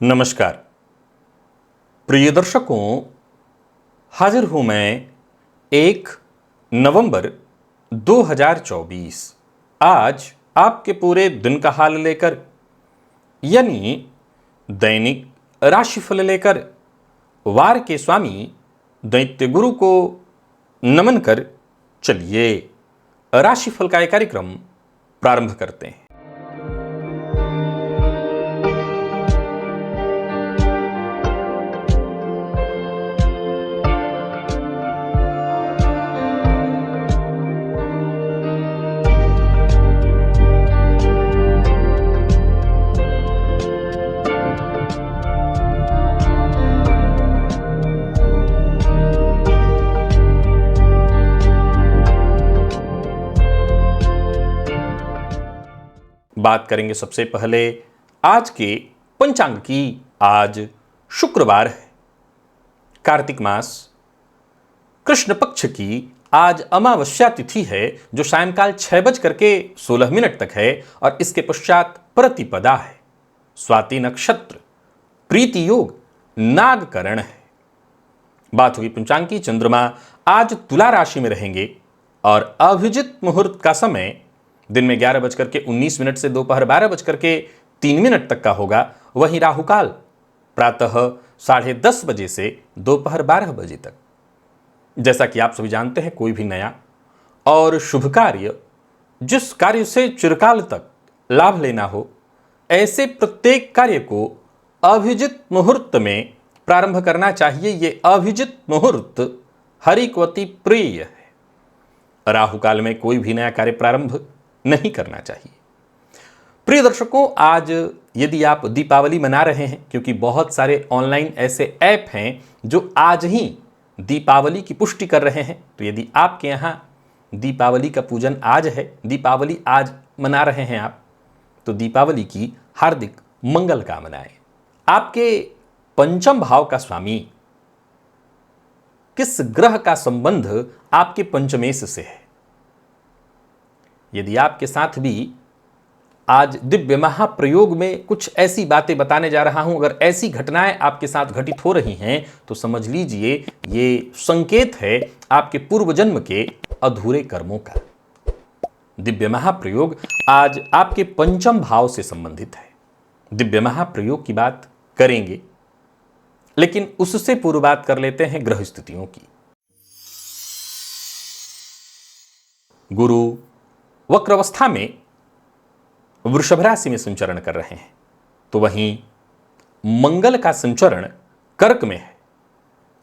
नमस्कार प्रिय दर्शकों, हाजिर हूं मैं 1 नवंबर 2024 आज आपके पूरे दिन का हाल लेकर, यानी दैनिक राशिफल लेकर वार के स्वामी दैत्य गुरु को नमन कर चलिए राशिफल का एक कार्यक्रम प्रारंभ करते हैं। बात करेंगे सबसे पहले आज के पंचांग की। आज शुक्रवार है, कार्तिक मास कृष्ण पक्ष की आज अमावस्या तिथि है जो सायंकाल 6:16 तक है और इसके पश्चात प्रतिपदा है। स्वाति नक्षत्र, प्रीति योग, नागकरण है। बात हुई पंचांग की। चंद्रमा आज तुला राशि में रहेंगे और अभिजित मुहूर्त का समय दिन में 11:19 से दोपहर 12:03 तक का होगा। वहीं राहुकाल प्रातः 10:30 बजे से दोपहर 12 बजे तक। जैसा कि आप सभी जानते हैं, कोई भी नया और शुभ कार्य जिस कार्य से चिरकाल तक लाभ लेना हो, ऐसे प्रत्येक कार्य को अभिजित मुहूर्त में प्रारंभ करना चाहिए। ये अभिजित मुहूर्त हरिक्वती प्रिय है। राहुकाल में कोई भी नया कार्य प्रारंभ नहीं करना चाहिए। प्रिय दर्शकों, आज यदि आप दीपावली मना रहे हैं, क्योंकि बहुत सारे ऑनलाइन ऐसे ऐप हैं जो आज ही दीपावली की पुष्टि कर रहे हैं, तो यदि आपके यहाँ दीपावली का पूजन आज है, दीपावली आज मना रहे हैं आप, तो दीपावली की हार्दिक मंगल कामनाएं। आपके पंचम भाव का स्वामी किस ग्रह का संबंध आपके पंचमेश से है? यदि आपके साथ भी आज दिव्य महाप्रयोग में कुछ ऐसी बातें बताने जा रहा हूं, अगर ऐसी घटनाएं आपके साथ घटित हो रही हैं, तो समझ लीजिए ये संकेत है आपके पूर्व जन्म के अधूरे कर्मों का। दिव्य महाप्रयोग आज आपके पंचम भाव से संबंधित है। दिव्य महाप्रयोग की बात करेंगे, लेकिन उससे पूर्व बात कर लेते हैं ग्रह स्थितियों की। गुरु वक्रावस्था में वृषभ राशि में संचरण कर रहे हैं, तो वहीं मंगल का संचरण कर्क में है,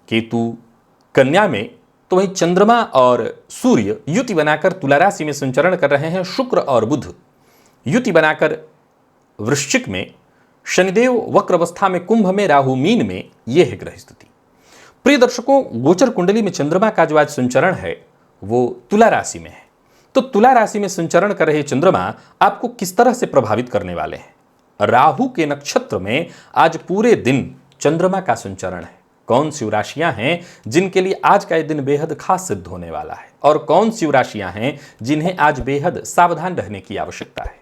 केतु कन्या में, तो वहीं चंद्रमा और सूर्य युति बनाकर तुला राशि में संचरण कर रहे हैं। शुक्र और बुध युति बनाकर वृश्चिक में, शनिदेव वक्रावस्था में कुंभ में, राहु मीन में। यह है ग्रह स्थिति। प्रिय दर्शकों, गोचर कुंडली में चंद्रमा का जो आज संचरण है वो तुला राशि में है। तो तुला राशि में संचरण कर रहे चंद्रमा आपको किस तरह से प्रभावित करने वाले हैं? राहु के नक्षत्र में आज पूरे दिन चंद्रमा का संचरण है। कौन सी राशियां हैं जिनके लिए आज का यह दिन बेहद खास सिद्ध होने वाला है, और कौन सी राशियां हैं जिन्हें आज बेहद सावधान रहने की आवश्यकता है?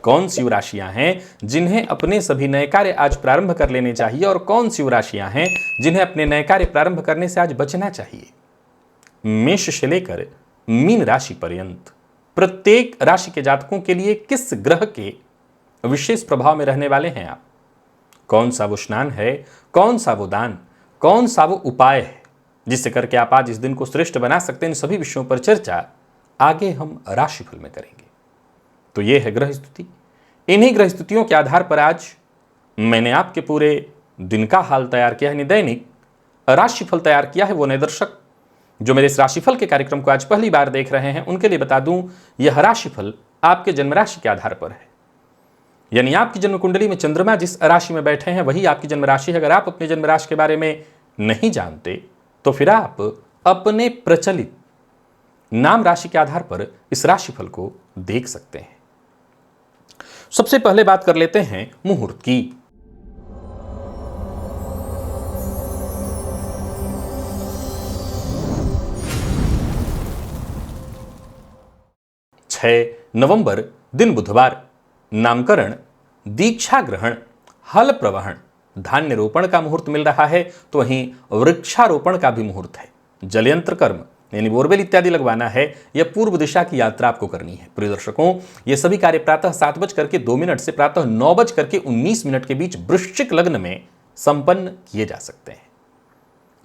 कौन सी राशियां हैं जिन्हें अपने सभी नए कार्य आज प्रारंभ कर लेने चाहिए, और कौन सी राशियां हैं जिन्हें अपने नए कार्य प्रारंभ करने से आज बचना चाहिए? मेष से लेकर मीन राशि पर्यंत प्रत्येक राशि के जातकों के लिए किस ग्रह के विशेष प्रभाव में रहने वाले हैं आप? कौन सा वो स्नान है, कौन सा वो दान, कौन सा वो उपाय है जिससे करके आप आज इस दिन को श्रेष्ठ बना सकते हैं? इन सभी विषयों पर चर्चा आगे हम राशिफल में करेंगे। तो ये है ग्रह स्थिति। इन्हीं ग्रह स्थितियों के आधार पर आज मैंने आपके पूरे दिन का हाल तैयार किया है, दैनिक राशिफल तैयार किया है। वो नए दर्शक जो मेरे इस राशिफल के कार्यक्रम को आज पहली बार देख रहे हैं, उनके लिए बता दूं, यह राशिफल आपके जन्म राशि के आधार पर है। यानी आपकी जन्म कुंडली में चंद्रमा जिस राशि में बैठे हैं वही आपकी जन्म राशि है। अगर आप अपने जन्म राशि के बारे में नहीं जानते तो फिर आप अपने प्रचलित नाम राशि के आधार पर इस राशिफल को देख सकते हैं। सबसे पहले बात कर लेते हैं मुहूर्त की। 6 नवंबर दिन बुधवार, नामकरण, दीक्षा ग्रहण, हल प्रवहन धान्य रोपण का मुहूर्त मिल रहा है, तो वहीं वृक्षारोपण का भी मुहूर्त है। जलयंत्र कर्म यानी बोरवेल इत्यादि लगवाना है या पूर्व दिशा की यात्रा आपको करनी है। प्रिय दर्शकों, ये सभी कार्य प्रातः 7:02 से प्रातः 9:19 के बीच वृश्चिक लग्न में संपन्न किए जा सकते हैं।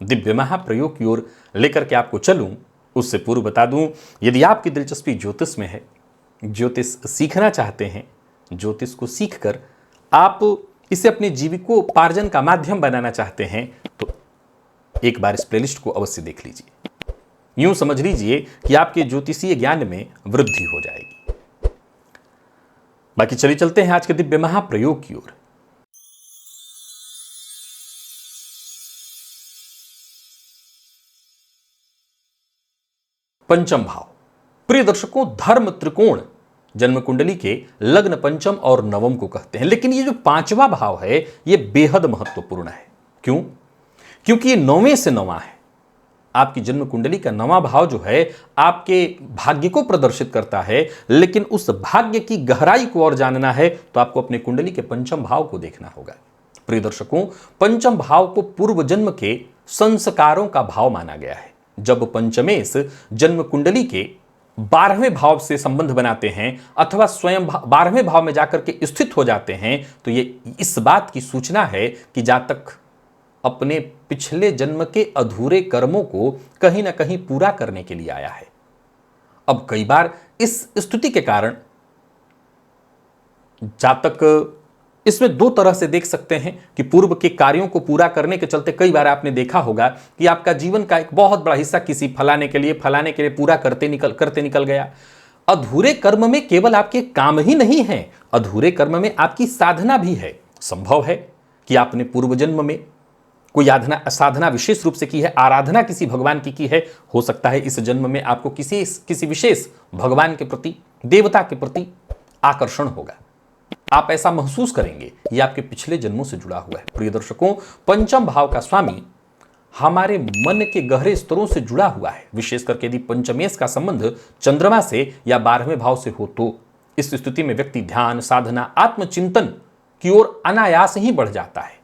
दिव्य महाप्रयोग की ओर लेकर के आपको चलूं उससे पूर्व बता दूं, यदि आपकी दिलचस्पी ज्योतिष में है, ज्योतिष सीखना चाहते हैं, ज्योतिष को सीखकर आप इसे अपने जीविकोपार्जन का माध्यम बनाना चाहते हैं, तो एक बार इस प्लेलिस्ट को अवश्य देख लीजिए। यूं समझ लीजिए कि आपके ज्योतिषीय ज्ञान में वृद्धि हो जाएगी। बाकी चलिए चलते हैं आज के दिव्य महाप्रयोग की ओर। पंचम भाव। प्रिय दर्शकों, धर्म त्रिकोण जन्म कुंडली के लग्न पंचम और नवम को कहते हैं, लेकिन ये जो पांचवा भाव है यह बेहद महत्वपूर्ण है। क्यों? क्योंकि ये 9वें से 9वां है। आपकी जन्म कुंडली का 9वां भाव जो है आपके भाग्य को प्रदर्शित करता है, लेकिन उस भाग्य की गहराई को और जानना है तो आपको अपने कुंडली के पंचम भाव को देखना होगा। प्रिय दर्शकों, पंचम भाव को पूर्व जन्म के संस्कारों का भाव माना गया है। जब पंचमेश जन्म कुंडली के 12वें भाव से संबंध बनाते हैं अथवा स्वयं 12वें भाव में जाकर के स्थित हो जाते हैं, तो ये इस बात की सूचना है कि जातक अपने पिछले जन्म के अधूरे कर्मों को कहीं ना कहीं पूरा करने के लिए आया है। अब कई बार इस स्थिति के कारण जातक इसमें दो तरह से देख सकते हैं कि पूर्व के कार्यों को पूरा करने के चलते कई बार आपने देखा होगा कि आपका जीवन का एक बहुत बड़ा हिस्सा किसी फलाने के लिए पूरा करते निकल गया। अधूरे कर्म में केवल आपके काम ही नहीं है, अधूरे कर्म में आपकी साधना भी है। संभव है कि आपने पूर्व जन्म में कोई साधना विशेष रूप से की है, आराधना किसी भगवान की है। हो सकता है इस जन्म में आपको किसी विशेष भगवान के प्रति, देवता के प्रति आकर्षण होगा। आप ऐसा महसूस करेंगे, यह आपके पिछले जन्मों से जुड़ा हुआ है। प्रिय दर्शकों, पंचम भाव का स्वामी हमारे मन के गहरे स्तरों से जुड़ा हुआ है। विशेष करके यदि पंचमेश का संबंध चंद्रमा से या 12वें भाव से हो तो इस स्थिति में व्यक्ति ध्यान, साधना, आत्मचिंतन की ओर अनायास ही बढ़ जाता है।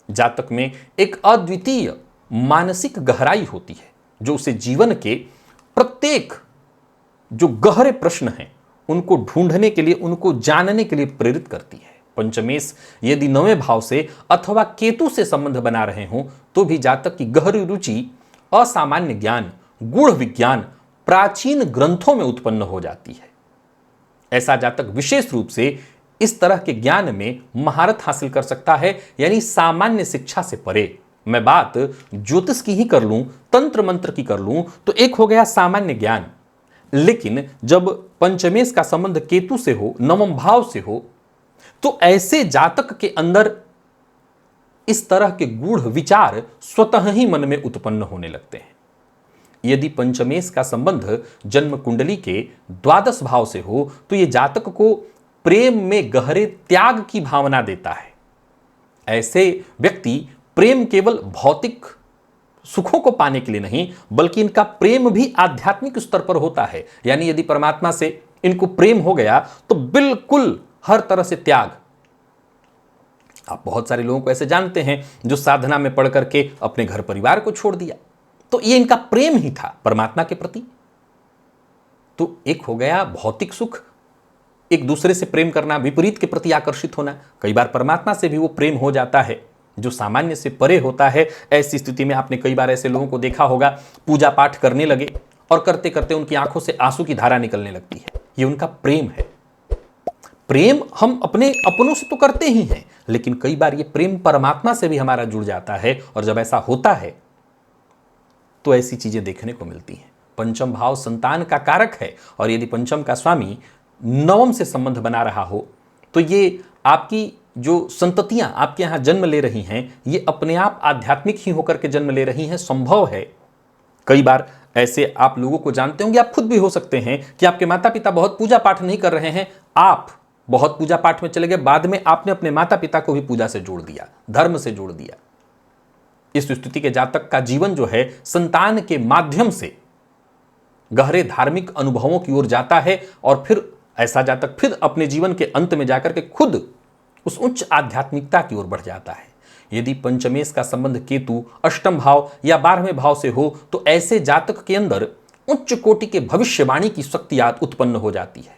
जातक में एक अद्वितीय मानसिक गहराई होती है जो उसे जीवन के प्रत्येक जो गहरे प्रश्न हैं उनको ढूंढने के लिए, उनको जानने के लिए प्रेरित करती है। पंचमेश यदि 9वें भाव से अथवा केतु से संबंध बना रहे हों तो भी जातक की गहरी रुचि असामान्य ज्ञान, गूढ़ विज्ञान, प्राचीन ग्रंथों में उत्पन्न हो जाती है। ऐसा जातक विशेष रूप से इस तरह के ज्ञान में महारत हासिल कर सकता है, यानी सामान्य शिक्षा से परे। मैं बात ज्योतिष की ही कर लूं, तंत्र मंत्र की कर लूं, तो एक हो गया सामान्य ज्ञान, लेकिन जब पंचमेश का संबंध केतु से हो, 9वें भाव से हो, तो ऐसे जातक के अंदर इस तरह के गूढ़ विचार स्वतः ही मन में उत्पन्न होने लगते हैं। यदि पंचमेश का संबंध जन्म कुंडली के 12 भाव से हो तो यह जातक को प्रेम में गहरे त्याग की भावना देता है। ऐसे व्यक्ति प्रेम केवल भौतिक सुखों को पाने के लिए नहीं, बल्कि इनका प्रेम भी आध्यात्मिक स्तर पर होता है। यानी यदि परमात्मा से इनको प्रेम हो गया तो बिल्कुल हर तरह से त्याग। आप बहुत सारे लोगों को ऐसे जानते हैं जो साधना में पढ़ करके अपने घर परिवार को छोड़ दिया, तो ये इनका प्रेम ही था परमात्मा के प्रति। तो एक हो गया भौतिक सुख, एक दूसरे से प्रेम करना, विपरीत के प्रति आकर्षित होना। कई बार परमात्मा से भी वो प्रेम हो जाता है जो सामान्य से परे होता है। ऐसी स्थिति में आपने कई बार ऐसे लोगों को देखा होगा, पूजा पाठ करने लगे और करते करते उनकी आंखों से आंसू की धारा निकलने लगती है। ये उनका प्रेम है। प्रेम हम अपने अपनों से तो करते ही हैं, लेकिन कई बार ये प्रेम परमात्मा से भी हमारा जुड़ जाता है, और जब ऐसा होता है तो ऐसी चीजें देखने को मिलती हैं। पंचम भाव संतान का कारक है, और यदि पंचम का स्वामी 9वें से संबंध बना रहा हो तो ये आपकी जो संततियां आपके यहां जन्म ले रही हैं, ये अपने आप आध्यात्मिक ही होकर के जन्म ले रही हैं। संभव है कई बार ऐसे आप लोगों को जानते होंगे, आप खुद भी हो सकते हैं कि आपके माता पिता बहुत पूजा पाठ नहीं कर रहे हैं, आप बहुत पूजा पाठ में चले गए, बाद में आपने अपने माता पिता को भी पूजा से जोड़ दिया, धर्म से जोड़ दिया। इस स्थिति के जातक का जीवन जो है संतान के माध्यम से गहरे धार्मिक अनुभवों की ओर जाता है, और फिर ऐसा जातक फिर अपने जीवन के अंत में जाकर के खुद उस उच्च आध्यात्मिकता की ओर बढ़ जाता है। यदि पंचमेश का संबंध केतु अष्टम भाव या 12वें भाव से हो तो ऐसे जातक के अंदर उच्च कोटि के भविष्यवाणी की शक्ति उत्पन्न हो जाती है।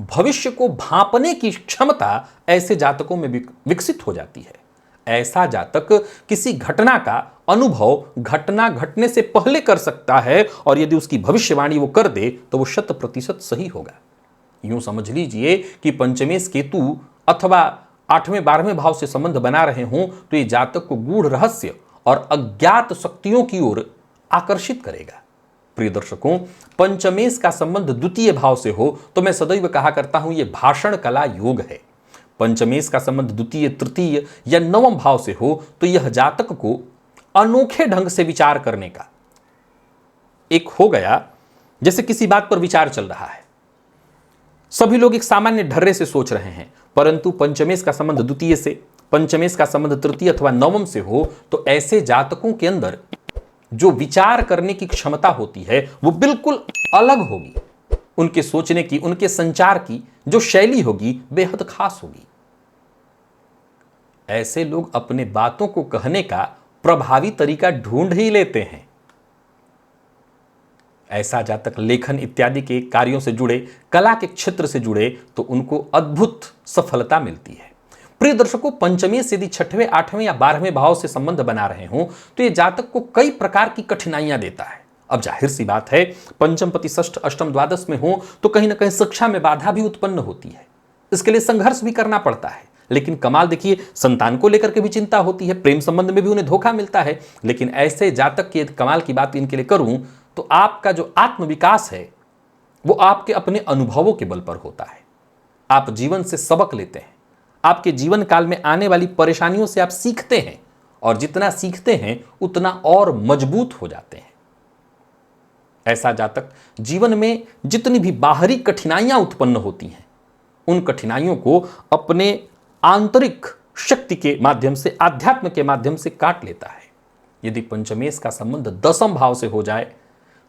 भविष्य को भांपने की क्षमता ऐसे जातकों में विकसित हो जाती है। ऐसा जातक किसी घटना का अनुभव घटना घटने से पहले कर सकता है और यदि उसकी भविष्यवाणी वो कर दे तो वो 100% सही होगा। यूं समझ लीजिए कि पंचमेश केतु अथवा 8वें 12वें भाव से संबंध बना रहे हों तो ये जातक को गूढ़ रहस्य और अज्ञात शक्तियों की ओर आकर्षित करेगा। प्रिय दर्शकों, पंचमेश का संबंध द्वितीय भाव से हो तो मैं सदैव कहा करता हूं यह भाषण कला योग है। पंचमेश का संबंध द्वितीय तृतीय या नवम भाव से हो तो यह जातक को अनोखे ढंग से विचार करने का एक हो गया। जैसे किसी बात पर विचार चल रहा है, सभी लोग एक सामान्य ढर्रे से सोच रहे हैं, परंतु पंचमेश का संबंध द्वितीय से, पंचमेश का संबंध तृतीय अथवा नवम से हो तो ऐसे जातकों के अंदर जो विचार करने की क्षमता होती है वो बिल्कुल अलग होगी। उनके सोचने की, उनके संचार की जो शैली होगी बेहद खास होगी। ऐसे लोग अपने बातों को कहने का प्रभावी तरीका ढूंढ ही लेते हैं। ऐसा जातक लेखन इत्यादि के कार्यों से जुड़े, कला के क्षेत्र से जुड़े तो उनको अद्भुत सफलता मिलती है। प्रिय दर्शकों, पंचमेश यदि 6वें 8वें या 12वें भाव से संबंध बना रहे हों तो यह जातक को कई प्रकार की कठिनाइयां देता है। अब जाहिर सी बात है, पंचम पति षष्ठ अष्टम द्वादश में हो तो कहीं ना कहीं शिक्षा में बाधा भी उत्पन्न होती है। इसके लिए संघर्ष भी करना पड़ता है। लेकिन कमाल देखिए, संतान को लेकर के भी चिंता होती है, प्रेम संबंध में भी उन्हें धोखा मिलता है। लेकिन ऐसे जातक की कमाल की बात इनके लिए करूं तो आपका जो आत्मविकास है वो आपके अपने अनुभवों के बल पर होता है। आप जीवन से सबक लेते हैं, आपके जीवन काल में आने वाली परेशानियों से आप सीखते हैं और जितना सीखते हैं उतना और मजबूत हो जाते हैं। ऐसा जातक जीवन में जितनी भी बाहरी कठिनाइयां उत्पन्न होती हैं उन कठिनाइयों को अपने आंतरिक शक्ति के माध्यम से, आध्यात्म के माध्यम से काट लेता है। यदि पंचमेश का संबंध दसम भाव से हो जाए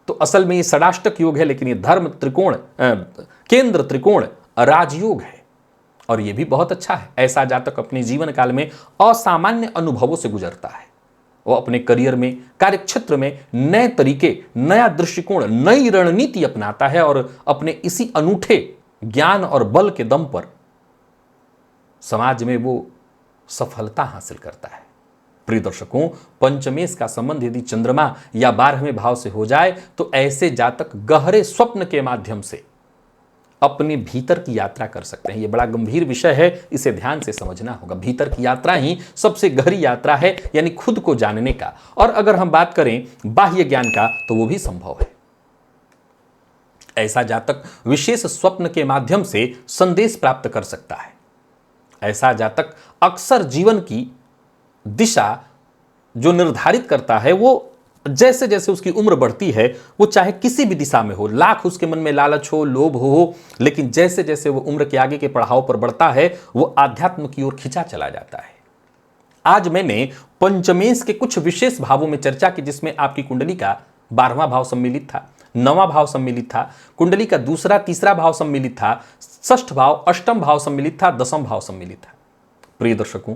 तो असल में ये षडाष्टक योग है, लेकिन ये धर्म त्रिकोण, केंद्र त्रिकोण राजयोग है और ये भी बहुत अच्छा है। ऐसा जातक अपने जीवन काल में असामान्य अनुभवों से गुजरता है। वो अपने करियर में, कार्यक्षेत्र में नए तरीके, नया दृष्टिकोण, नई रणनीति अपनाता है और अपने इसी अनूठे ज्ञान और बल के दम पर समाज में वो सफलता हासिल करता है। प्रिय दर्शकों, पंचमेश का संबंध यदि चंद्रमा या 12वें भाव से हो जाए तो ऐसे जातक गहरे स्वप्न के माध्यम से अपने भीतर की यात्रा कर सकते हैं। यह बड़ा गंभीर विषय है, इसे ध्यान से समझना होगा। भीतर की यात्रा ही सबसे गहरी यात्रा है, यानी खुद को जानने का। और अगर हम बात करें बाह्य ज्ञान का तो वो भी संभव है। ऐसा जातक विशेष स्वप्न के माध्यम से संदेश प्राप्त कर सकता है। ऐसा जातक अक्सर जीवन की दिशा जो निर्धारित करता है वो जैसे जैसे उसकी उम्र बढ़ती है, वो चाहे किसी भी दिशा में हो, लाख उसके मन में लालच हो, लोभ हो, लेकिन जैसे जैसे वो उम्र के आगे के पड़ाव पर बढ़ता है वो आध्यात्म की ओर खिंचा चला जाता है। आज मैंने पंचमेश के कुछ विशेष भावों में चर्चा की जिसमें आपकी कुंडली का 12वां भाव सम्मिलित था, 9वां भाव सम्मिलित था, कुंडली का दूसरा तीसरा भाव सम्मिलित था, षष्ठ भाव अष्टम भाव सम्मिलित था, 10वां भाव सम्मिलित था। प्रिय दर्शकों,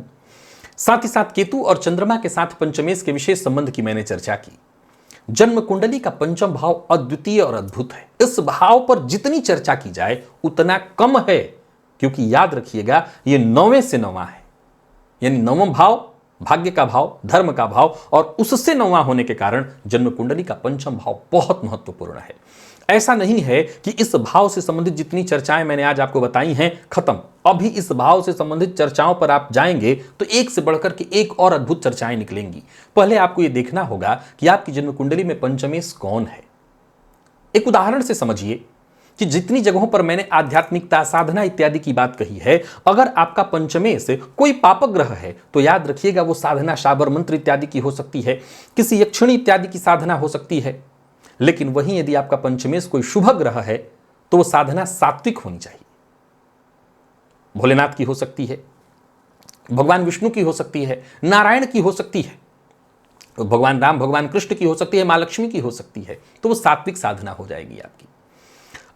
साथ ही साथ केतु और चंद्रमा के साथ पंचमेश के विशेष संबंध की मैंने चर्चा की। जन्म कुंडली का पंचम भाव अद्वितीय और अद्भुत है। इस भाव पर जितनी चर्चा की जाए उतना कम है, क्योंकि याद रखिएगा ये 9वें से 9वां है, यानी 9वां भाव भाग्य का भाव, धर्म का भाव, और उससे 9वां होने के कारण जन्म कुंडली का पंचम भाव बहुत महत्वपूर्ण है। ऐसा नहीं है कि इस भाव से संबंधित जितनी चर्चाएं मैंने आज आपको बताई हैं खत्म। अभी इस भाव से संबंधित चर्चाओं पर आप जाएंगे तो एक से बढ़कर के एक और अद्भुत चर्चाएं निकलेंगी। पहले आपको यह देखना होगा कि आपकी जन्म कुंडली में पंचमेश कौन है। एक उदाहरण से समझिए कि जितनी जगहों पर मैंने आध्यात्मिकता, साधना इत्यादि की बात कही है, अगर आपका पंचमेश कोई पापक ग्रह है तो याद रखिएगा वो साधना शाबर मंत्र इत्यादि की हो सकती है, किसी यक्षिणी इत्यादि की साधना हो सकती है। लेकिन वहीं यदि आपका पंचमेश कोई शुभ ग्रह है तो वो साधना सात्विक होनी चाहिए। भोलेनाथ की हो सकती है, भगवान विष्णु की हो सकती है, नारायण की हो सकती है, भगवान राम, भगवान कृष्ण की हो सकती है, मां लक्ष्मी की हो सकती है, तो वो सात्विक साधना हो जाएगी आपकी।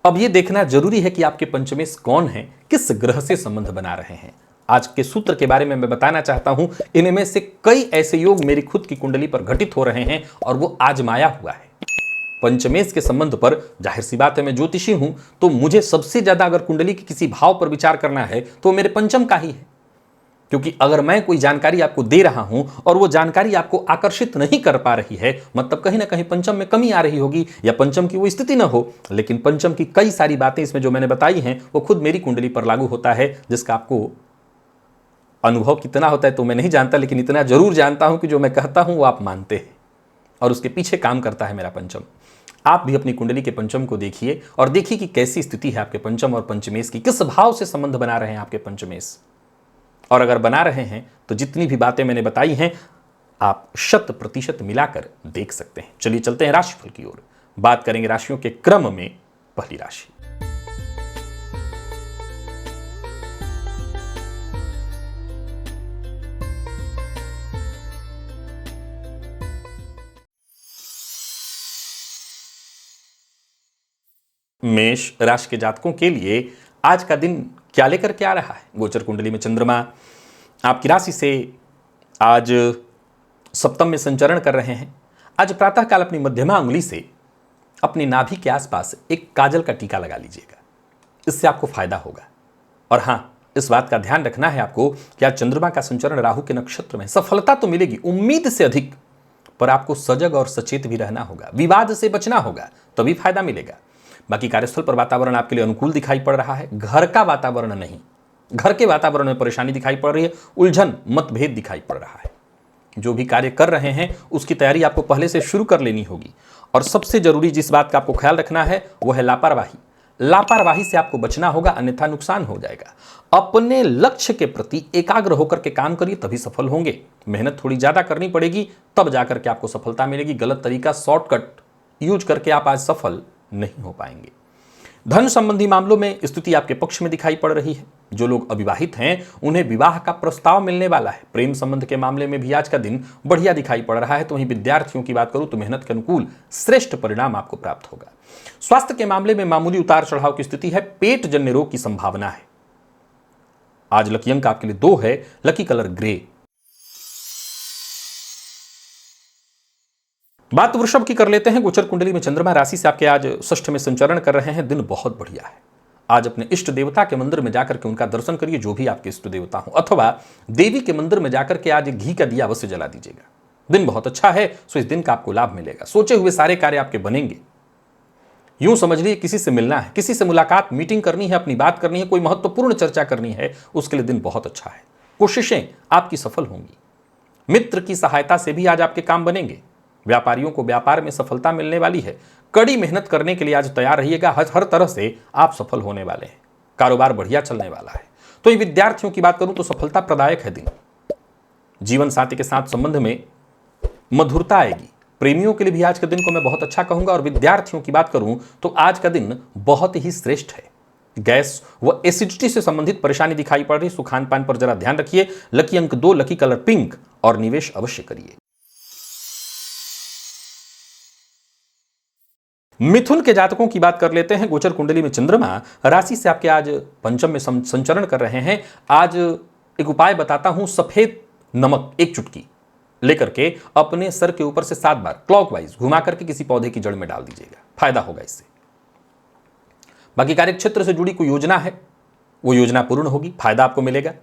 अब ये देखना जरूरी है कि आपके पंचमेश कौन है, किस ग्रह से संबंध बना रहे हैं। आज के सूत्र के बारे में मैं बताना चाहता हूं। इनमें से कई ऐसे योग मेरी खुद की कुंडली पर घटित हो रहे हैं और वो आजमाया हुआ है। पंचमेश के संबंध पर जाहिर सी बात है, मैं ज्योतिषी हूं, तो मुझे सबसे ज्यादा अगर कुंडली के किसी भाव पर विचार करना है तो मेरे पंचम का ही है। क्योंकि अगर मैं कोई जानकारी आपको दे रहा हूं और वो जानकारी आपको आकर्षित नहीं कर पा रही है, मतलब कहीं ना कहीं पंचम में कमी आ रही होगी या पंचम की वो स्थिति ना हो। लेकिन पंचम की कई सारी बातें इसमें जो मैंने बताई हैं वो खुद मेरी कुंडली पर लागू होता है, जिसका आपको अनुभव कितना होता है तो मैं नहीं जानता, लेकिन इतना जरूर जानता हूं कि जो मैं कहता हूं वो आप मानते हैं और उसके पीछे काम करता है मेरा पंचम। आप भी अपनी कुंडली के पंचम को देखिए और देखिए कि कैसी स्थिति है आपके पंचम और पंचमेश की, किस भाव से संबंध बना रहे हैं आपके पंचमेश। और अगर बना रहे हैं तो जितनी भी बातें मैंने बताई हैं आप 100% मिलाकर देख सकते हैं। चलिए चलते हैं राशिफल की ओर। बात करेंगे राशियों के क्रम में। पहली राशि मेष राशि के जातकों के लिए आज का दिन क्या लेकर के आ रहा है। गोचर कुंडली में चंद्रमा आपकी राशि से आज सप्तम में संचरण कर रहे हैं। आज प्रातःकाल अपनी मध्यमा अंगुली से अपनी नाभि के आसपास एक काजल का टीका लगा लीजिएगा, इससे आपको फायदा होगा। और हां, इस बात का ध्यान रखना है आपको कि आज चंद्रमा का संचरण राहु के नक्षत्र में, सफलता तो मिलेगी उम्मीद से अधिक, पर आपको सजग और सचेत भी रहना होगा, विवाद से बचना होगा, तभी फायदा मिलेगा। बाकी कार्यस्थल पर वातावरण आपके लिए अनुकूल दिखाई पड़ रहा है। घर का वातावरण नहीं, घर के वातावरण में परेशानी दिखाई पड़ रही है, उलझन मतभेद दिखाई पड़ रहा है। जो भी कार्य कर रहे हैं उसकी तैयारी आपको पहले से शुरू कर लेनी होगी। और सबसे जरूरी जिस बात का आपको ख्याल रखना है वो है लापरवाही। लापरवाही से आपको बचना होगा, अन्यथा नुकसान हो जाएगा। अपने लक्ष्य के प्रति एकाग्र होकर के काम करिए, तभी सफल होंगे। मेहनत थोड़ी ज्यादा करनी पड़ेगी, तब जाकर के आपको सफलता मिलेगी। गलत तरीका, शॉर्टकट यूज करके आप आज सफल नहीं हो पाएंगे। धन संबंधी मामलों में स्थिति आपके पक्ष में दिखाई पड़ रही है। जो लोग अविवाहित हैं उन्हें विवाह का प्रस्ताव मिलने वाला है। प्रेम संबंध के मामले में भी आज का दिन बढ़िया दिखाई पड़ रहा है। तो वहीं विद्यार्थियों की बात करूं तो मेहनत के अनुकूल श्रेष्ठ परिणाम आपको प्राप्त होगा। स्वास्थ्य के मामले में मामूली उतार चढ़ाव की स्थिति है। पेट जन्य रोग की संभावना है। आज लकी अंक आपके लिए 2 है, लकी कलर ग्रे। बात वृषभ की कर लेते हैं। गोचर कुंडली में चंद्रमा राशि से आपके आज षष्ठ में संचरण कर रहे हैं। दिन बहुत बढ़िया है। आज अपने इष्ट देवता के मंदिर में जाकर के उनका दर्शन करिए, जो भी आपके इष्ट देवता हो, अथवा देवी के मंदिर में जाकर के आज घी का दिया अवश्य जला दीजिएगा। दिन बहुत अच्छा है, सो इस दिन का आपको लाभ मिलेगा। सोचे हुए सारे कार्य आपके बनेंगे। यूं समझ लीजिए किसी से मिलना है, किसी से मुलाकात, मीटिंग करनी है, अपनी बात करनी है, कोई महत्वपूर्ण चर्चा करनी है, उसके लिए दिन बहुत अच्छा है। कोशिशें आपकी सफल होंगी। मित्र की सहायता से भी आज आपके काम बनेंगे। व्यापारियों को व्यापार में सफलता मिलने वाली है। कड़ी मेहनत करने के लिए आज तैयार रहिएगा। हर तरह से आप सफल होने वाले हैं। कारोबार बढ़िया चलने वाला है। तो ये विद्यार्थियों की बात करूं तो सफलता प्रदायक है दिन। जीवन साथी के साथ संबंध में मधुरता आएगी। प्रेमियों के लिए भी आज के दिन को मैं बहुत अच्छा कहूंगा। और विद्यार्थियों की बात करूं तो आज का दिन बहुत ही श्रेष्ठ है। गैस व एसिडिटी से संबंधित परेशानी दिखाई पड़ रही, सो खान पान पर जरा ध्यान रखिए। लकी अंक 2, लकी कलर पिंक, और निवेश अवश्य करिए। मिथुन के जातकों की बात कर लेते हैं। गोचर कुंडली में चंद्रमा राशि से आपके आज पंचम में संचरण कर रहे हैं। आज एक उपाय बताता हूं। सफेद नमक 1 चुटकी लेकर के अपने सर के ऊपर से 7 बार क्लॉकवाइज घुमा करके किसी पौधे की जड़ में डाल दीजिएगा, फायदा होगा इससे। बाकी कार्य क्षेत्र से जुड़ी कोई योजना है, वो योजना पूर्ण होगी, फायदा आपको मिलेगा।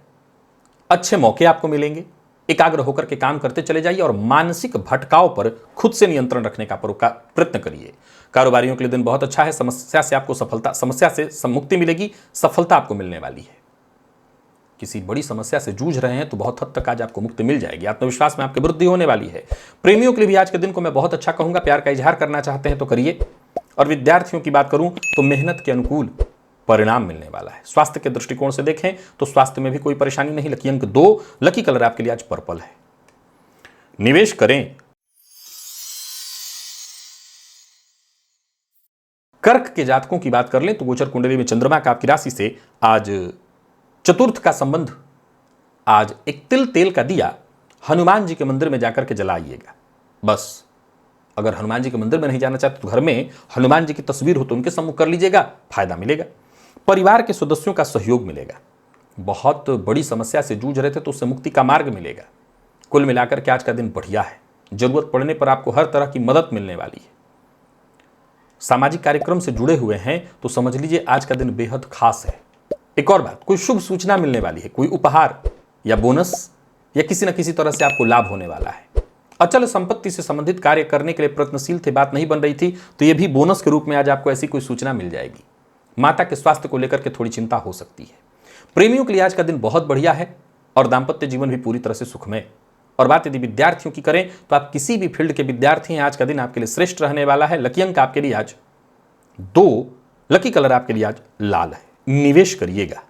अच्छे मौके आपको मिलेंगे। एकाग्र होकर के काम करते चले जाइए और मानसिक भटकाव पर खुद से नियंत्रण रखने का प्रयत्न करिए। कारोबारियों के लिए दिन बहुत अच्छा है। समस्या से मुक्ति मिलेगी, सफलता आपको मिलने वाली है। किसी बड़ी समस्या से जूझ रहे हैं तो बहुत हद तक आज आपको मुक्ति मिल जाएगी। आत्मविश्वास में आपकी वृद्धि होने वाली है। प्रेमियों के लिए भी आज के दिन को मैं बहुत अच्छा कहूंगा। प्यार का इजहार करना चाहते हैं तो करिए। और विद्यार्थियों की बात करूं तो मेहनत के अनुकूल परिणाम मिलने वाला है। स्वास्थ्य के दृष्टिकोण से देखें तो स्वास्थ्य में भी कोई परेशानी नहीं। लकी अंक 2, लकी कलर आपके लिए आज पर्पल है। निवेश करें। कर्क के जातकों की बात कर लें तो गोचर कुंडली में चंद्रमा का आपकी राशि से आज चतुर्थ का संबंध। आज एक तेल का दिया हनुमान जी के मंदिर में जाकर के जलाइएगा। बस अगर हनुमान जी के मंदिर में नहीं जाना चाहते तो घर में हनुमान जी की तस्वीर हो तो उनके सम्मुख कर लीजिएगा, फायदा मिलेगा। परिवार के सदस्यों का सहयोग मिलेगा। बहुत बड़ी समस्या से जूझ रहे थे तो उससे मुक्ति का मार्ग मिलेगा। कुल मिलाकर के आज का दिन बढ़िया है। जरूरत पड़ने पर आपको हर तरह की मदद मिलने वाली है। सामाजिक कार्यक्रम से जुड़े हुए हैं तो समझ लीजिए आज का दिन बेहद खास है। एक और बात, कोई शुभ सूचना मिलने वाली है, कोई उपहार या बोनस या किसी न किसी तरह से आपको लाभ होने वाला है। अचल संपत्ति से संबंधित कार्य करने के लिए प्रयत्नशील थे, बात नहीं बन रही थी, तो यह भी बोनस के रूप में आज आपको ऐसी कोई सूचना मिल जाएगी। माता के स्वास्थ्य को लेकर के थोड़ी चिंता हो सकती है। प्रेमियों के लिए आज का दिन बहुत बढ़िया है और दाम्पत्य जीवन भी पूरी तरह से सुखमय। और बात यदि विद्यार्थियों की करें तो आप किसी भी फील्ड के विद्यार्थी हैं, आज का दिन आपके लिए श्रेष्ठ रहने वाला है। लकी अंक आपके लिए आज 2, लकी कलर आपके लिए आज लाल है। निवेश करिएगा।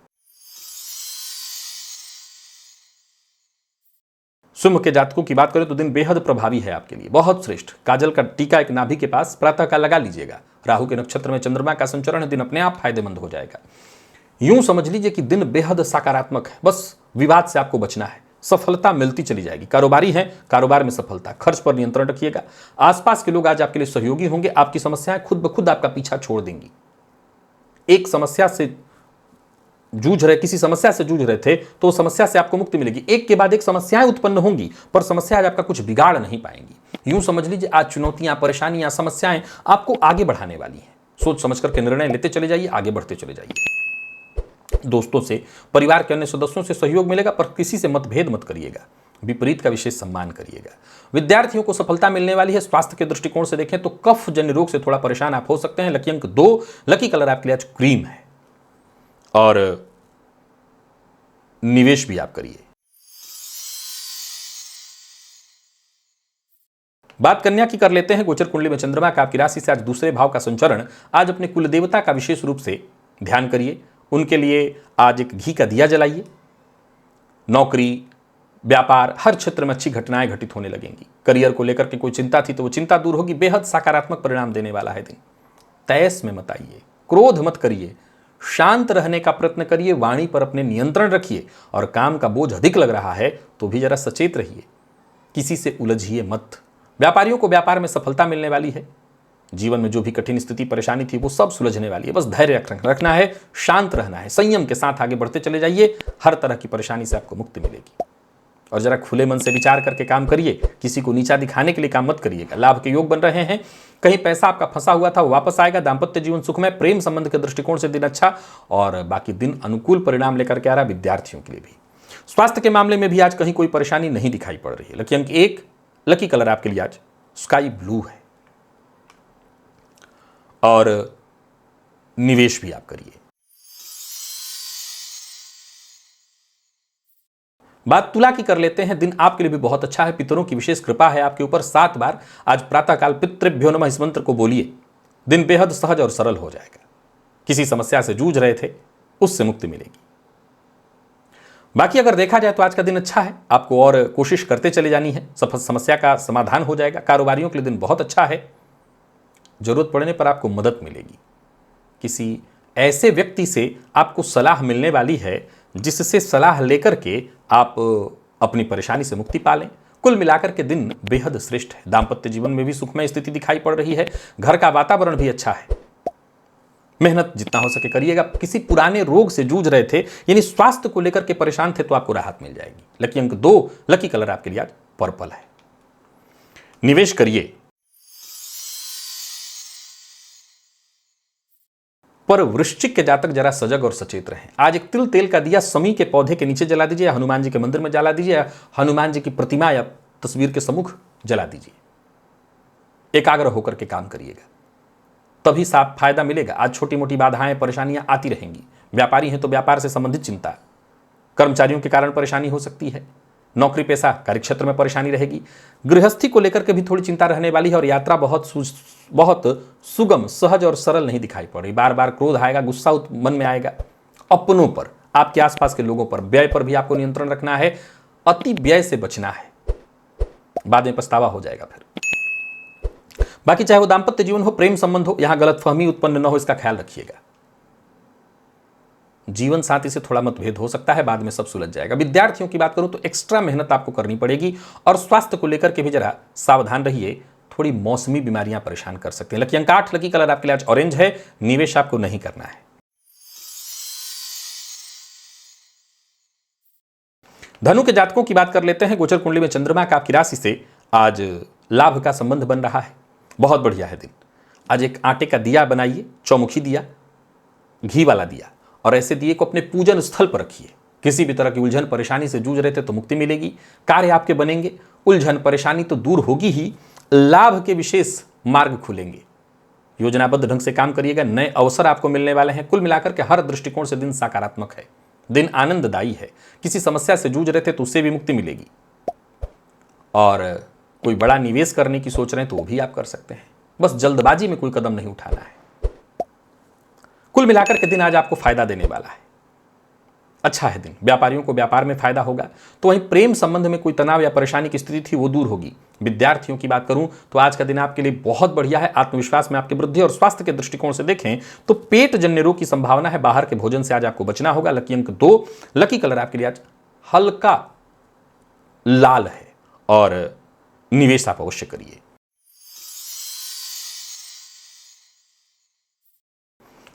सिंह के जातकों की बात करें तो दिन बेहद प्रभावी है आपके लिए, बहुत श्रेष्ठ। काजल का टीका एक नाभि के पास प्रातः का लगा लीजिएगा। राहु के नक्षत्र में चंद्रमा का संचरण है, दिन अपने आप फायदेमंद हो जाएगा। यूं समझ लीजिए कि दिन बेहद सकारात्मक है। बस विवाद से आपको बचना है, सफलता मिलती चली जाएगी। कारोबारी है, कारोबार में सफलता। खर्च पर नियंत्रण रखिएगा। आसपास के लोग आज आपके लिए सहयोगी होंगे। आपकी समस्याएं खुद ब खुद आपका पीछा छोड़ देंगी। एक समस्या से जूझ रहे, किसी समस्या से जूझ रहे थे तो समस्या से आपको मुक्ति मिलेगी। एक के बाद एक समस्याएं उत्पन्न होंगी पर समस्या आज आपका कुछ बिगाड़ नहीं पाएंगी। यूं समझ लीजिए आज चुनौतियां, परेशानियां, समस्याएं आपको आगे बढ़ाने वाली हैं। सोच समझ करके निर्णय लेते चले जाइए, आगे बढ़ते चले जाइए। दोस्तों से, परिवार के अन्य सदस्यों से सहयोग मिलेगा पर किसी से मतभेद मत करिएगा। विपरीत का विशेष सम्मान करिएगा। विद्यार्थियों को सफलता मिलने वाली है। स्वास्थ्य के दृष्टिकोण से देखें तो कफ जन्य रोग से थोड़ा परेशान आप हो सकते हैं। लकी अंक 2, लकी कलर आपके लिए आज क्रीम है और निवेश भी आप करिए। बात कन्या की कर लेते हैं। गोचर कुंडली में चंद्रमा का आपकी राशि से आज दूसरे भाव का संचरण। आज अपने कुल देवता का विशेष रूप से ध्यान करिए। उनके लिए आज एक घी का दिया जलाइए। नौकरी, व्यापार, हर क्षेत्र में अच्छी घटनाएं घटित होने लगेंगी। करियर को लेकर के कोई चिंता थी तो वो चिंता दूर होगी। बेहद सकारात्मक परिणाम देने वाला है दिन। तैस में मत आइए, क्रोध मत करिए, शांत रहने का प्रयत्न करिए। वाणी पर अपने नियंत्रण रखिए और काम का बोझ अधिक लग रहा है तो भी जरा सचेत रहिए, किसी से उलझिए मत। व्यापारियों को व्यापार में सफलता मिलने वाली है। जीवन में जो भी कठिन स्थिति, परेशानी थी वो सब सुलझने वाली है। बस धैर्य रखना है, शांत रहना है, संयम के साथ आगे बढ़ते चले जाइए। हर तरह की परेशानी से आपको मुक्ति मिलेगी। और जरा खुले मन से विचार करके काम करिए। किसी को नीचा दिखाने के लिए काम मत करिएगा। लाभ के योग बन रहे हैं। कहीं पैसा आपका फंसा हुआ था वो वापस आएगा। दाम्पत्य जीवन सुखमय। प्रेम संबंध के दृष्टिकोण से दिन अच्छा और बाकी दिन अनुकूल परिणाम लेकर के आ रहा विद्यार्थियों के लिए भी। स्वास्थ्य के मामले में भी आज कहीं कोई परेशानी नहीं दिखाई पड़ रही है। लकी अंक 1, लकी कलर आपके लिए आज स्काई ब्लू है और निवेश भी आप करिए। बात तुला की कर लेते हैं। दिन आपके लिए भी बहुत अच्छा है। पितरों की विशेष कृपा है आपके ऊपर। 7 बार आज प्रातःकाल पितृभ्यो नमः इस मंत्र को बोलिए। दिन बेहद सहज और सरल हो जाएगा। किसी समस्या से जूझ रहे थे उससे मुक्ति मिलेगी। बाकी अगर देखा जाए तो आज का दिन अच्छा है। आपको और कोशिश करते चले जानी है, समस्या का समाधान हो जाएगा। कारोबारियों के लिए दिन बहुत अच्छा है। जरूरत पड़ने पर आपको मदद मिलेगी। किसी ऐसे व्यक्ति से आपको सलाह मिलने वाली है जिससे सलाह लेकर के आप अपनी परेशानी से मुक्ति पा लें। कुल मिलाकर के दिन बेहद श्रेष्ठ है। दाम्पत्य जीवन में भी सुखमय स्थिति दिखाई पड़ रही है। घर का वातावरण भी अच्छा है। मेहनत जितना हो सके करिएगा। किसी पुराने रोग से जूझ रहे थे यानी स्वास्थ्य को लेकर के परेशान थे तो आपको राहत मिल जाएगी। लकी अंक 2, लकी कलर आपके लिए आज पर्पल है। निवेश करिए। पर वृश्चिक के जातक जरा सजग और सचेत रहें। आज एक तिल तेल का दिया समी के पौधे के नीचे जला दीजिए, हनुमान जी के मंदिर में जला दीजिए, या हनुमान जी की प्रतिमा या तस्वीर के सम्मुख जला दीजिए। एकाग्र होकर के काम करिएगा, तभी साफ फायदा मिलेगा। आज छोटी मोटी बाधाएं, परेशानियां आती रहेंगी। व्यापारी हैं तो व्यापार से संबंधित चिंता, कर्मचारियों के कारण परेशानी हो सकती है। नौकरी पेशा, कार्यक्षेत्र में परेशानी रहेगी। गृहस्थी को लेकर के भी थोड़ी चिंता रहने वाली है और यात्रा बहुत सुगम, सहज और सरल नहीं दिखाई पड़ रही। बार बार क्रोध आएगा, गुस्सा मन में आएगा। अपनों पर, आपके आसपास के लोगों पर, व्यय पर भी आपको नियंत्रण रखना है। अति व्यय से बचना है, बाद में पछतावा हो जाएगा फिर। बाकी चाहे वो दाम्पत्य जीवन हो, प्रेम संबंध हो, यहां गलतफहमी उत्पन्न न हो, इसका ख्याल रखिएगा। जीवन साथी से थोड़ा मतभेद हो सकता है, बाद में सब सुलझ जाएगा। विद्यार्थियों की बात करूं तो एक्स्ट्रा मेहनत आपको करनी पड़ेगी और स्वास्थ्य को लेकर के भी जरा सावधान रहिए। थोड़ी मौसमी बीमारियां परेशान कर सकते हैं। लकी अंक 8, लकी कलर आपके लिए आज ऑरेंज है। निवेश आपको नहीं करना है। धनु के जातकों की बात कर लेते हैं। गोचर कुंडली में चंद्रमा का आपकी राशि से आज लाभ का संबंध बन रहा है, बहुत बढ़िया है दिन। आज एक आटे का दिया बनाइए, चौमुखी दिया, घी वाला दिया, और ऐसे दिए को अपने पूजन स्थल पर रखिए। किसी भी तरह की उलझन परेशानी से जूझ रहे थे तो मुक्ति मिलेगी, कार्य आपके बनेंगे, उलझन परेशानी तो दूर होगी ही, लाभ के विशेष मार्ग खुलेंगे। योजनाबद्ध ढंग से काम करिएगा, नए अवसर आपको मिलने वाले हैं। कुल मिलाकर के हर दृष्टिकोण से दिन सकारात्मक है, दिन आनंददायी है। किसी समस्या से जूझ रहे थे तो उससे भी मुक्ति मिलेगी, और कोई बड़ा निवेश करने की सोच रहे हैं तो वो भी आप कर सकते हैं। बस जल्दबाजी में कोई कदम नहीं उठाना है। कुल मिलाकर के दिन आज आपको फायदा देने वाला है, अच्छा है दिन। व्यापारियों को व्यापार में फायदा होगा। तो वहीं प्रेम संबंध में कोई तनाव या परेशानी की स्थिति थी वो दूर होगी। विद्यार्थियों की बात करूं तो आज का दिन आपके लिए बहुत बढ़िया है। आत्मविश्वास में आपकी वृद्धि, और स्वास्थ्य के दृष्टिकोण से देखें तो पेट जन्य रोग की संभावना है। बाहर के भोजन से आज आपको बचना होगा। लकी अंक 2, लकी कलर आपके लिए आज हल्का लाल है, और निवेश आप अवश्य करिए।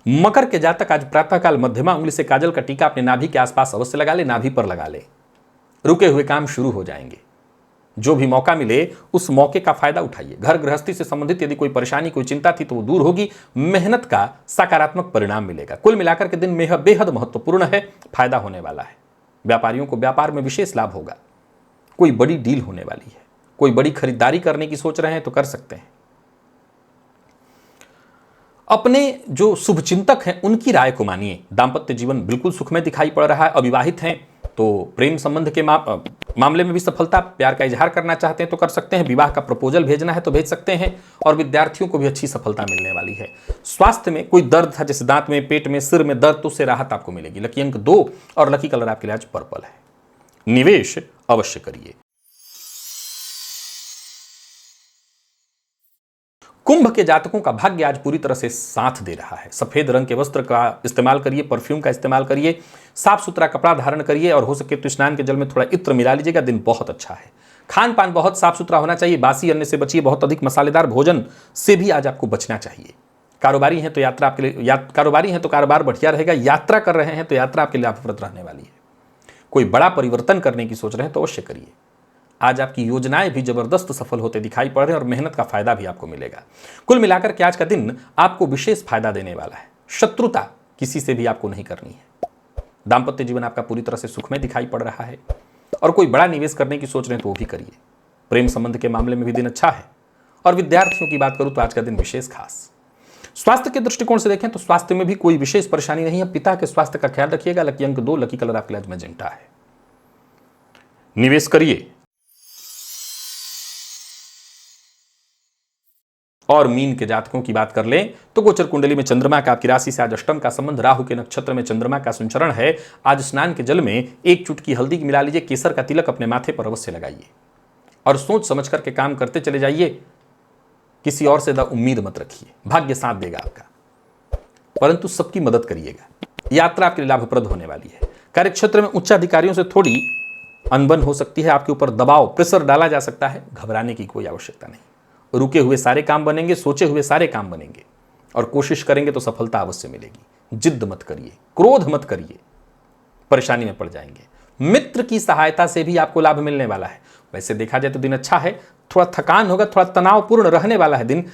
मकर के जातक आज प्रातःकाल मध्यमा उंगली से काजल का टीका अपने नाभि के आसपास अवश्य लगा ले, नाभि पर लगा ले। रुके हुए काम शुरू हो जाएंगे। जो भी मौका मिले उस मौके का फायदा उठाइए। घर गृहस्थी से संबंधित यदि कोई परेशानी, कोई चिंता थी तो वो दूर होगी। मेहनत का सकारात्मक परिणाम मिलेगा। कुल मिलाकर के दिन में बेहद महत्वपूर्ण है, फायदा होने वाला है। व्यापारियों को व्यापार में विशेष लाभ होगा। कोई बड़ी डील होने वाली है, कोई बड़ी खरीदारी करने की सोच रहे हैं तो कर सकते हैं। अपने जो शुभचिंतक हैं उनकी राय को मानिए। दाम्पत्य जीवन बिल्कुल सुखमय दिखाई पड़ रहा है। अविवाहित हैं तो प्रेम संबंध के मामले में भी सफलता, प्यार का इजहार करना चाहते हैं तो कर सकते हैं। विवाह का प्रपोजल भेजना है तो भेज सकते हैं, और विद्यार्थियों को भी अच्छी सफलता मिलने वाली है। स्वास्थ्य में कोई दर्द था, जैसे दांत में, पेट में, सिर में दर्द, तो उससे राहत आपको मिलेगी। लकी अंक 2 और लकी कलर आपके लिए आज पर्पल है। निवेश अवश्य करिए। कुंभ के जातकों का भाग्य आज पूरी तरह से साथ दे रहा है। सफेद रंग के वस्त्र का इस्तेमाल करिए, परफ्यूम का इस्तेमाल करिए, साफ सुथरा कपड़ा धारण करिए, और हो सके तो स्नान के जल में थोड़ा इत्र मिला लीजिएगा। दिन बहुत अच्छा है। खान पान बहुत साफ सुथरा होना चाहिए। बासी अन्न से बचिए। बहुत अधिक मसालेदार भोजन से भी आज आपको बचना चाहिए। कारोबारी हैं तो यात्रा आपके लिए, कारोबारी हैं तो कारोबार बढ़िया रहेगा। यात्रा कर रहे हैं तो यात्रा आपके लिए लाभप्रद रहने वाली है। कोई बड़ा परिवर्तन करने की सोच रहे हैं तो अवश्य करिए। आज आपकी योजनाएं भी जबरदस्त सफल होते दिखाई पड़ रहे हैं, और मेहनत का फायदा भी आपको मिलेगा। कुल मिलाकर के आज का दिन आपको विशेष फायदा देने वाला है। शत्रुता किसी से भी आपको नहीं करनी है। दाम्पत्य जीवन आपका पूरी तरह से सुखमय दिखाई पड़ रहा है, और कोई बड़ा निवेश करने की सोच रहे हैं तो वो भी करिए। प्रेम संबंध के मामले में भी दिन अच्छा है, और विद्यार्थियों की बात करूं तो आज का दिन विशेष खास। स्वास्थ्य के दृष्टिकोण से देखें तो स्वास्थ्य में भी कोई विशेष परेशानी नहीं है। पिता के स्वास्थ्य का ख्याल रखिएगा। लकी अंक 2, लकी कलर आपके लिए आज मैजेंटा है। निवेश करिए। और मीन के जातकों की बात कर लें तो गोचर कुंडली में चंद्रमा का आपकी राशि से आज अष्टम का संबंध, राहु के नक्षत्र में चंद्रमा का संचरण है। आज स्नान के जल में एक चुटकी हल्दी मिला लीजिए। केसर का तिलक अपने माथे पर अवश्य लगाइए, और सोच समझ करके काम करते चले जाइए। किसी और से ज्यादा उम्मीद मत रखिए। भाग्य साथ देगा आपका, परंतु सबकी मदद करिएगा। यात्रा आपके लिए लाभप्रद होने वाली है। कार्यक्षेत्र में उच्च अधिकारियों से थोड़ी अनबन हो सकती है। आपके ऊपर दबाव, प्रेशर डाला जा सकता है। घबराने की कोई आवश्यकता नहीं। रुके हुए सारे काम बनेंगे, सोचे हुए सारे काम बनेंगे, और कोशिश करेंगे तो सफलता अवश्य मिलेगी। जिद मत करिए, क्रोध मत करिए, परेशानी में पड़ जाएंगे। मित्र की सहायता से भी आपको लाभ मिलने वाला है। वैसे देखा जाए तो दिन अच्छा है। थोड़ा थकान होगा, थोड़ा तनावपूर्ण रहने वाला है दिन,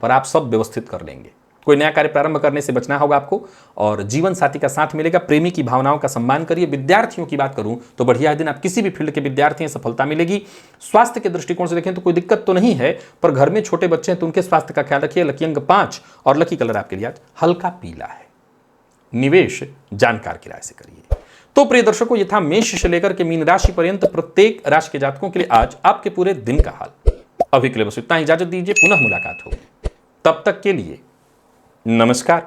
पर आप सब व्यवस्थित कर लेंगे। कोई नया कार्य प्रारंभ करने से बचना होगा आपको, और जीवन साथी का साथ मिलेगा। प्रेमी की भावनाओं का सम्मान करिए। विद्यार्थियों की बात करूं तो बढ़िया दिन। आप किसी भी फील्ड के विद्यार्थी हैं, सफलता मिलेगी। स्वास्थ्य के दृष्टिकोण से देखें तो कोई दिक्कत तो नहीं है, पर घर में छोटे बच्चे हैं तो उनके स्वास्थ्य का ख्याल रखिए। लकी अंक 5 और लकी कलर आपके लिए आज हल्का पीला है। निवेश जानकार की राय से करिए। तो प्रिय दर्शकों, ये था मेष से लेकर के मीन राशि पर्यंत प्रत्येक राशि के जातकों के लिए आज आपके पूरे दिन का हाल। अभी के लिए बस इतना ही। इजाजत दीजिए, पुनः मुलाकात होगी। तब तक के लिए नमस्कार।